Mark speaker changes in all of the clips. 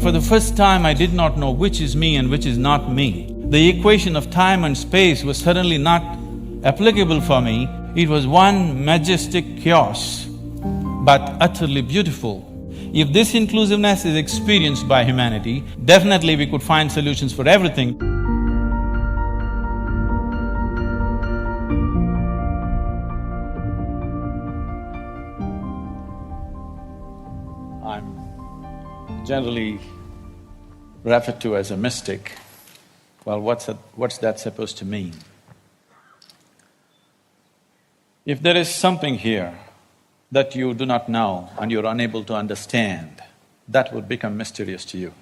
Speaker 1: For the first time, I did not know which is me and which is not me. The equation of time and space was suddenly not applicable for me. It was one majestic chaos, but utterly beautiful. If this inclusiveness is experienced by humanity, definitely we could find solutions for everything. I'm generally referred to as a mystic. Well, what's that supposed to mean? If there is something here that you do not know and you're unable to understand, that would become mysterious to you.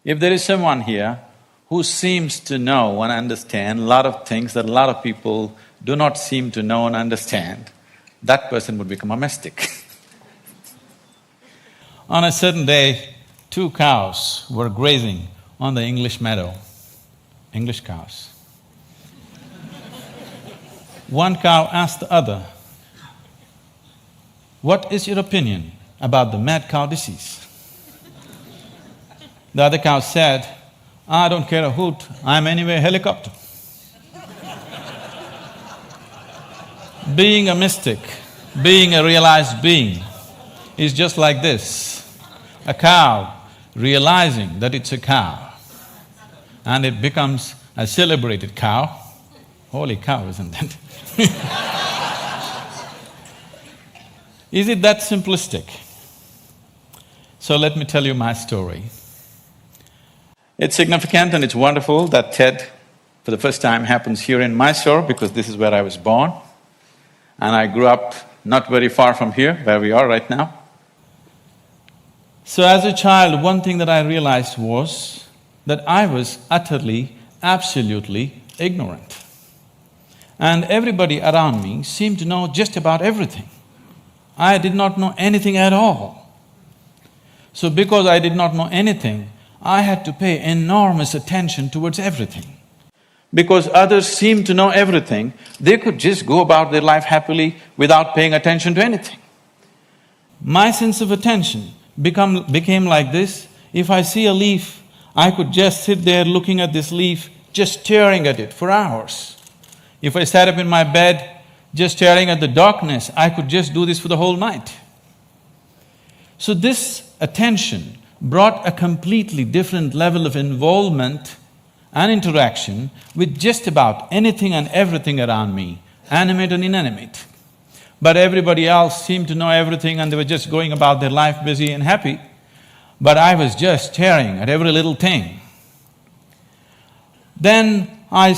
Speaker 1: If there is someone here who seems to know and understand a lot of things that a lot of people do not seem to know and understand, that person would become a mystic. On a certain day, 2 cows were grazing on the English meadow, English cows. One cow asked the other, "What is your opinion about the mad cow disease?" The other cow said, "I don't care a hoot, I'm anyway a helicopter." Being a mystic, being a realized being is just like this. A cow realizing that it's a cow and it becomes a celebrated cow. Holy cow, isn't it? Is it that simplistic? So let me tell you my story. It's significant and it's wonderful that TED for the first time happens here in Mysore because this is where I was born. And I grew up not very far from here, where we are right now. So as a child, one thing that I realized was that I was utterly, absolutely ignorant. And everybody around me seemed to know just about everything. I did not know anything at all. So because I did not know anything, I had to pay enormous attention towards everything. Because others seemed to know everything, they could just go about their life happily without paying attention to anything. My sense of attention became like this. If I see a leaf, I could just sit there looking at this leaf, just staring at it for hours. If I sat up in my bed, just staring at the darkness, I could just do this for the whole night. So this attention brought a completely different level of involvement and interaction with just about anything and everything around me, animate and inanimate. But everybody else seemed to know everything and they were just going about their life busy and happy. But I was just staring at every little thing. Then I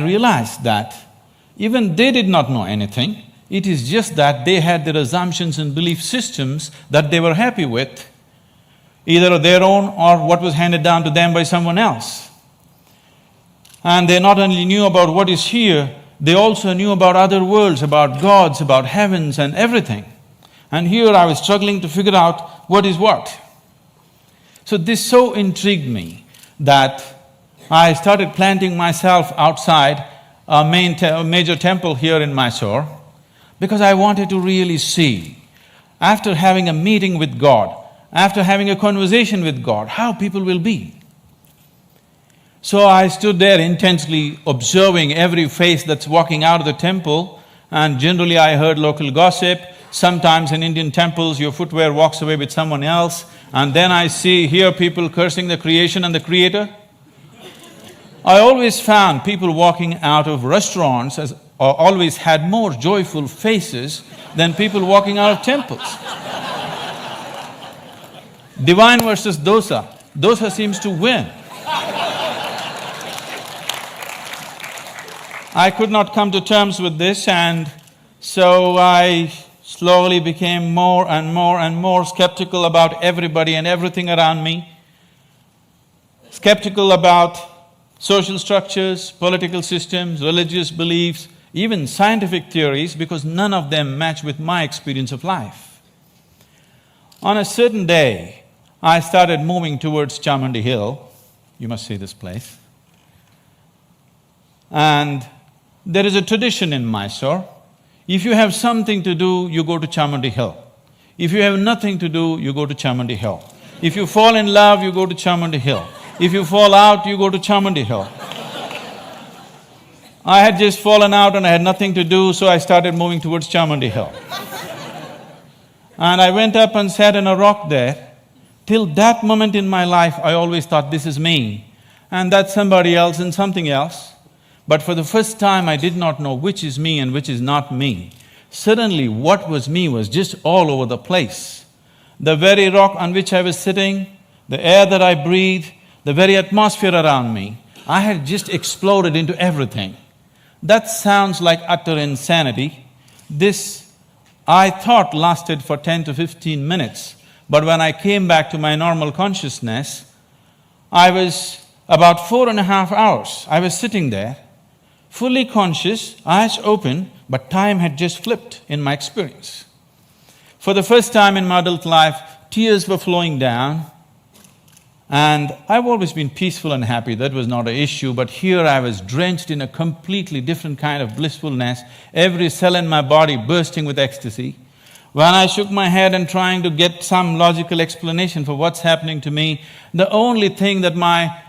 Speaker 1: realized that even they did not know anything, it is just that they had their assumptions and belief systems that they were happy with, either their own or what was handed down to them by someone else. And they not only knew about what is here, they also knew about other worlds, about gods, about heavens and everything. And here I was struggling to figure out what is what. So this so intrigued me that I started planting myself outside a major temple here in Mysore because I wanted to really see, after having a meeting with God, after having a conversation with God, how people will be. So I stood there intensely observing every face that's walking out of the temple, and generally I heard local gossip. Sometimes in Indian temples, your footwear walks away with someone else, and then I hear people cursing the creation and the creator. I always found people walking out of restaurants always had more joyful faces than people walking out of temples. Divine versus dosa. Dosa seems to win. I could not come to terms with this, and so I slowly became more and more and more skeptical about everybody and everything around me. Skeptical about social structures, political systems, religious beliefs, even scientific theories, because none of them match with my experience of life. On a certain day, I started moving towards Chamundi Hill. You must see this place. And there is a tradition in Mysore. If you have something to do, you go to Chamundi Hill. If you have nothing to do, you go to Chamundi Hill. If you fall in love, you go to Chamundi Hill. If you fall out, you go to Chamundi Hill. I had just fallen out and I had nothing to do, so I started moving towards Chamundi Hill. And I went up and sat on a rock there. Till that moment in my life, I always thought, this is me, and that's somebody else and something else. But for the first time, I did not know which is me and which is not me. Suddenly, what was me was just all over the place. The very rock on which I was sitting, the air that I breathed, the very atmosphere around me, I had just exploded into everything. That sounds like utter insanity. This, I thought, lasted for 10 to 15 minutes. But when I came back to my normal consciousness, I was about 4.5 hours. I was sitting there, fully conscious, eyes open, but time had just flipped in my experience. For the first time in my adult life, tears were flowing down, and I've always been peaceful and happy, that was not an issue, but here I was drenched in a completely different kind of blissfulness, every cell in my body bursting with ecstasy. When I shook my head and trying to get some logical explanation for what's happening to me, the only thing that my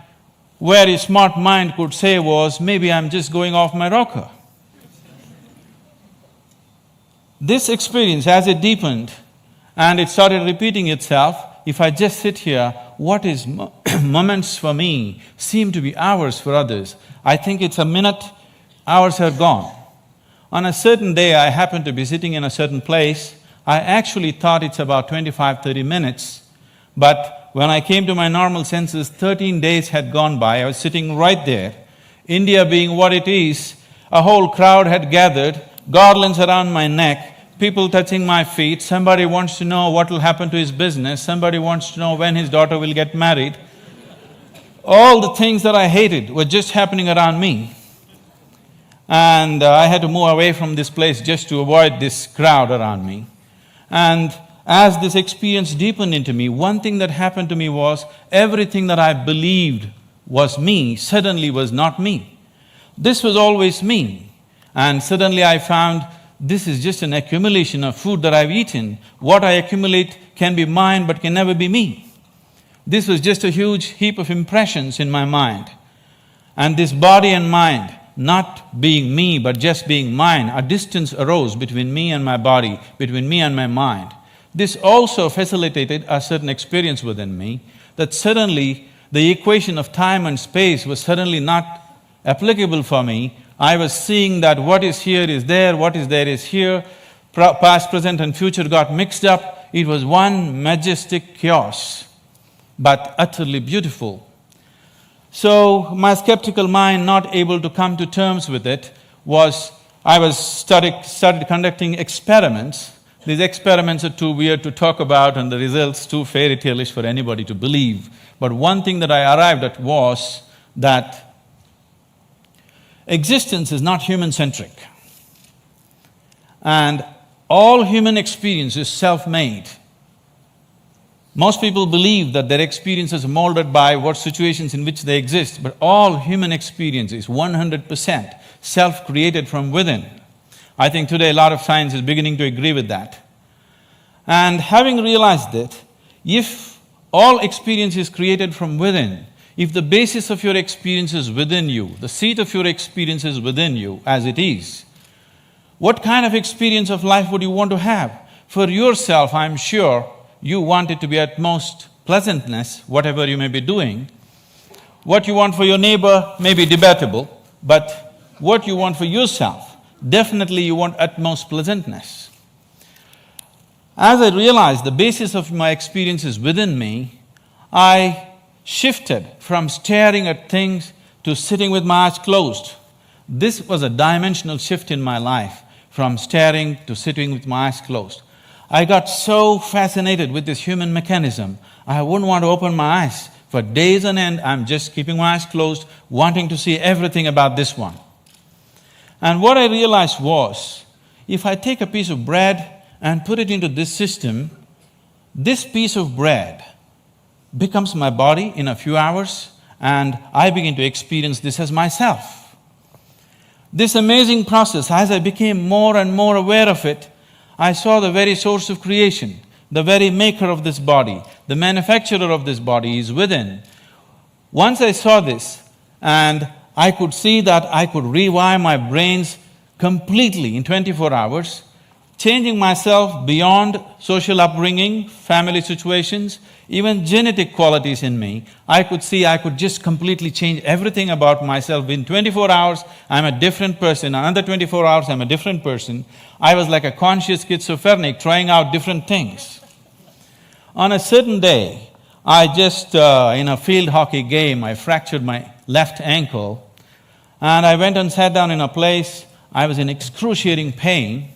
Speaker 1: very smart mind could say was, maybe I'm just going off my rocker. This experience, as it deepened and it started repeating itself, if I just sit here, what is moments for me seem to be hours for others. I think it's a minute, hours are gone. On a certain day, I happened to be sitting in a certain place. I actually thought it's about 25–30 minutes, but when I came to my normal senses, 13 days had gone by. I was sitting right there. India being what it is, a whole crowd had gathered, garlands around my neck, people touching my feet, somebody wants to know what will happen to his business, somebody wants to know when his daughter will get married. All the things that I hated were just happening around me. And I had to move away from this place just to avoid this crowd around me. And as this experience deepened into me, one thing that happened to me was, everything that I believed was me suddenly was not me. This was always me. And suddenly I found, this is just an accumulation of food that I've eaten. What I accumulate can be mine but can never be me. This was just a huge heap of impressions in my mind. And this body and mind, not being me but just being mine, a distance arose between me and my body, between me and my mind. This also facilitated a certain experience within me, that suddenly the equation of time and space was suddenly not applicable for me. I was seeing that what is here is there, what is there is here, past, present and future got mixed up. It was one majestic chaos, but utterly beautiful. So my skeptical mind, not able to come to terms with it, started conducting experiments. These experiments are too weird to talk about and the results too fairy tale-ish for anybody to believe. But one thing that I arrived at was that existence is not human-centric. And all human experience is self-made. Most people believe that their experience is molded by what situations in which they exist, but all human experience is 100% self-created from within. I think today a lot of science is beginning to agree with that. And having realized that, if all experience is created from within, if the basis of your experience is within you, the seat of your experience is within you as it is, what kind of experience of life would you want to have? For yourself, I'm sure you want it to be at most pleasantness, whatever you may be doing. What you want for your neighbor may be debatable, but what you want for yourself, definitely you want utmost pleasantness. As I realized the basis of my experience is within me, I shifted from staring at things to sitting with my eyes closed. This was a dimensional shift in my life, from staring to sitting with my eyes closed. I got so fascinated with this human mechanism, I wouldn't want to open my eyes. For days on end, I'm just keeping my eyes closed, wanting to see everything about this one. And what I realized was, if I take a piece of bread and put it into this system, this piece of bread becomes my body in a few hours, and I begin to experience this as myself. This amazing process, as I became more and more aware of it, I saw the very source of creation. The very maker of this body, the manufacturer of this body is within. Once I saw this, and I could see that I could rewire my brains completely in 24 hours, changing myself beyond social upbringing, family situations, even genetic qualities in me. I could see I could just completely change everything about myself. In 24 hours, I'm a different person. Another 24 hours, I'm a different person. I was like a conscious schizophrenic trying out different things. On a certain day, I just, in a field hockey game, I fractured my left ankle, and I went and sat down in a place. I was in excruciating pain,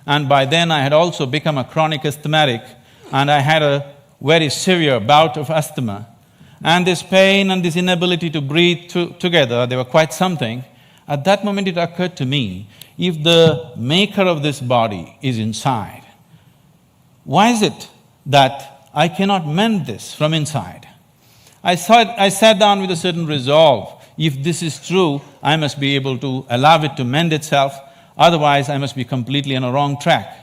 Speaker 1: and by then I had also become a chronic asthmatic, and I had a very severe bout of asthma. And this pain and this inability to breathe together, they were quite something. At that moment it occurred to me, if the maker of this body is inside, why is it that I cannot mend this from inside? I sat down with a certain resolve. If this is true, I must be able to allow it to mend itself, otherwise I must be completely on a wrong track.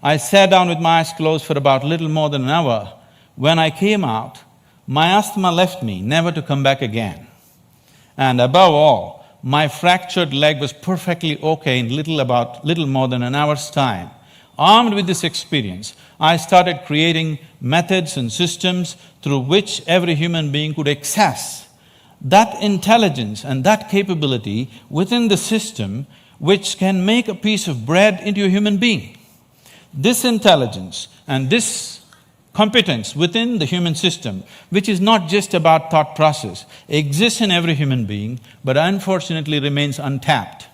Speaker 1: I sat down with my eyes closed for about little more than an hour. When I came out, my asthma left me, never to come back again. And above all, my fractured leg was perfectly okay in little more than an hour's time. Armed with this experience, I started creating methods and systems through which every human being could access that intelligence and that capability within the system which can make a piece of bread into a human being. This intelligence and this competence within the human system, which is not just about thought process, exists in every human being, but unfortunately remains untapped.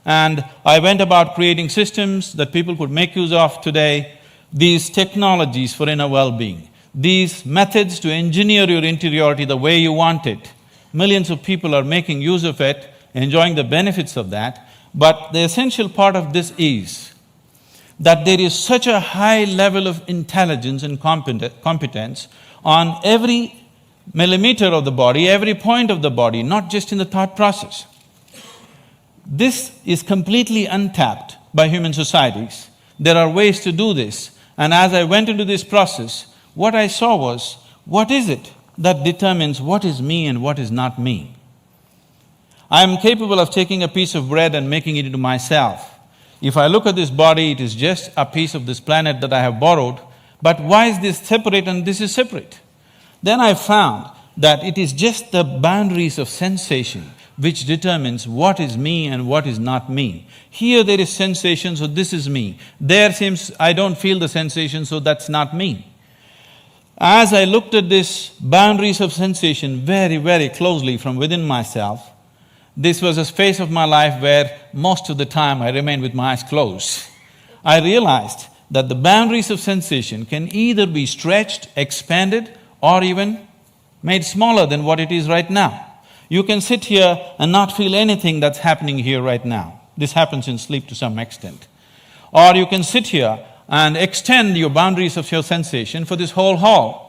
Speaker 1: And I went about creating systems that people could make use of today, these technologies for inner well-being, these methods to engineer your interiority the way you want it. Millions of people are making use of it, enjoying the benefits of that, but the essential part of this is that there is such a high level of intelligence and competence on every millimeter of the body, every point of the body, not just in the thought process. This is completely untapped by human societies. There are ways to do this, and as I went into this process, what I saw was, what is it that determines what is me and what is not me? I am capable of taking a piece of bread and making it into myself. If I look at this body, it is just a piece of this planet that I have borrowed, but why is this separate and this is separate? Then I found that it is just the boundaries of sensation which determines what is me and what is not me. Here there is sensation, so this is me. There seems I don't feel the sensation, so that's not me. As I looked at these boundaries of sensation very, very closely from within myself, this was a phase of my life where most of the time I remained with my eyes closed. I realized that the boundaries of sensation can either be stretched, expanded, or even made smaller than what it is right now. You can sit here and not feel anything that's happening here right now. This happens in sleep to some extent. Or you can sit here and extend your boundaries of your sensation for this whole hall.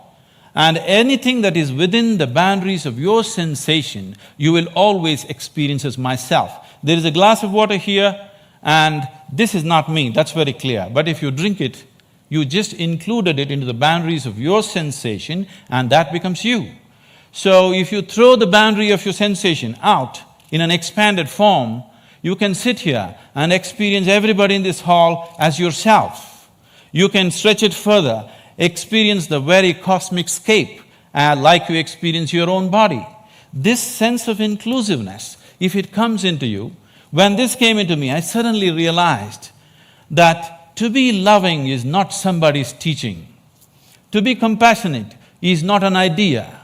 Speaker 1: And anything that is within the boundaries of your sensation, you will always experience as myself. There is a glass of water here, and this is not me, that's very clear. But if you drink it, you just included it into the boundaries of your sensation, and that becomes you. So if you throw the boundary of your sensation out in an expanded form, you can sit here and experience everybody in this hall as yourself. You can stretch it further, experience the very cosmic scape like you experience your own body. This sense of inclusiveness, if it comes into you, when this came into me, I suddenly realized that to be loving is not somebody's teaching. To be compassionate is not an idea.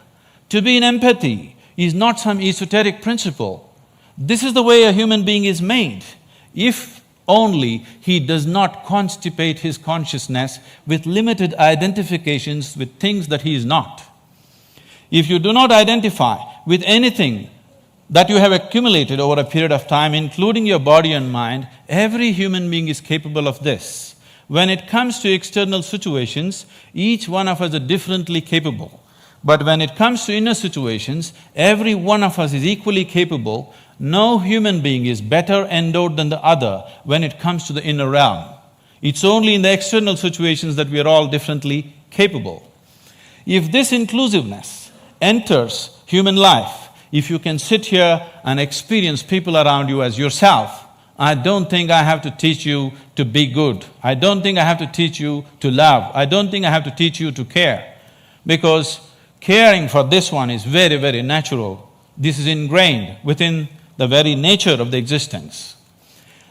Speaker 1: To be in empathy is not some esoteric principle. This is the way a human being is made, if only he does not constipate his consciousness with limited identifications with things that he is not. If you do not identify with anything that you have accumulated over a period of time, including your body and mind, every human being is capable of this. When it comes to external situations, each one of us is differently capable. But when it comes to inner situations, every one of us is equally capable. No human being is better endowed than the other when it comes to the inner realm. It's only in the external situations that we are all differently capable. If this inclusiveness enters human life, if you can sit here and experience people around you as yourself, I don't think I have to teach you to be good. I don't think I have to teach you to love. I don't think I have to teach you to care. Because caring for this one is very, very natural. This is ingrained within the very nature of the existence.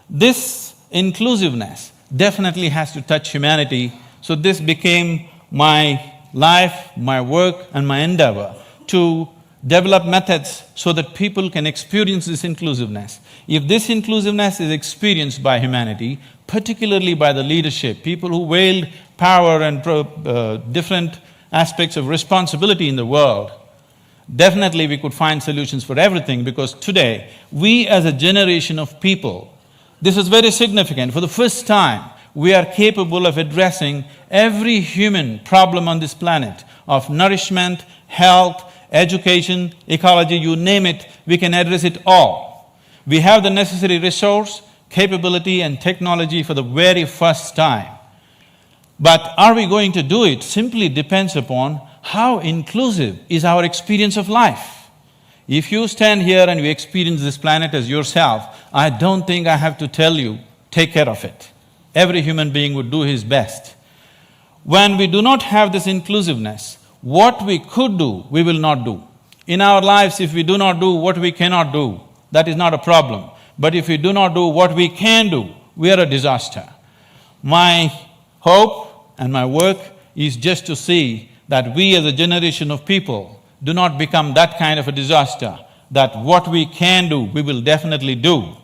Speaker 1: This inclusiveness definitely has to touch humanity, so this became my life, my work and my endeavor to develop methods so that people can experience this inclusiveness. If this inclusiveness is experienced by humanity, particularly by the leadership, people who wield power and different aspects of responsibility in the world, definitely we could find solutions for everything, because today, we as a generation of people, this is very significant. For the first time, we are capable of addressing every human problem on this planet of nourishment, health, education, ecology, you name it, we can address it all. We have the necessary resource, capability and technology for the very first time. But are we going to do it simply depends upon how inclusive is our experience of life. If you stand here and you experience this planet as yourself, I don't think I have to tell you, take care of it. Every human being would do his best. When we do not have this inclusiveness, what we could do, we will not do. In our lives, if we do not do what we cannot do, that is not a problem. But if we do not do what we can do, we are a disaster. My hope and my work is just to see that we as a generation of people do not become that kind of a disaster, that what we can do, we will definitely do.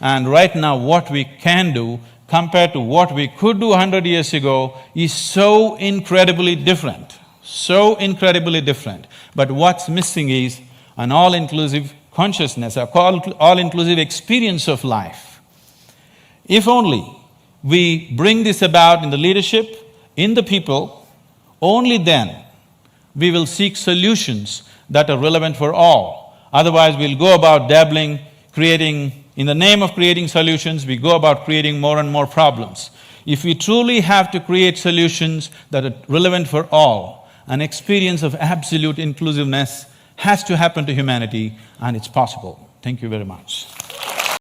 Speaker 1: And right now what we can do compared to what we could do 100 years ago is so incredibly different, so incredibly different. But what's missing is an all-inclusive consciousness, a all-inclusive experience of life. If only we bring this about in the leadership, in the people, only then we will seek solutions that are relevant for all. Otherwise, we'll go about dabbling, in the name of creating solutions, we go about creating more and more problems. If we truly have to create solutions that are relevant for all, an experience of absolute inclusiveness has to happen to humanity, and it's possible. Thank you very much.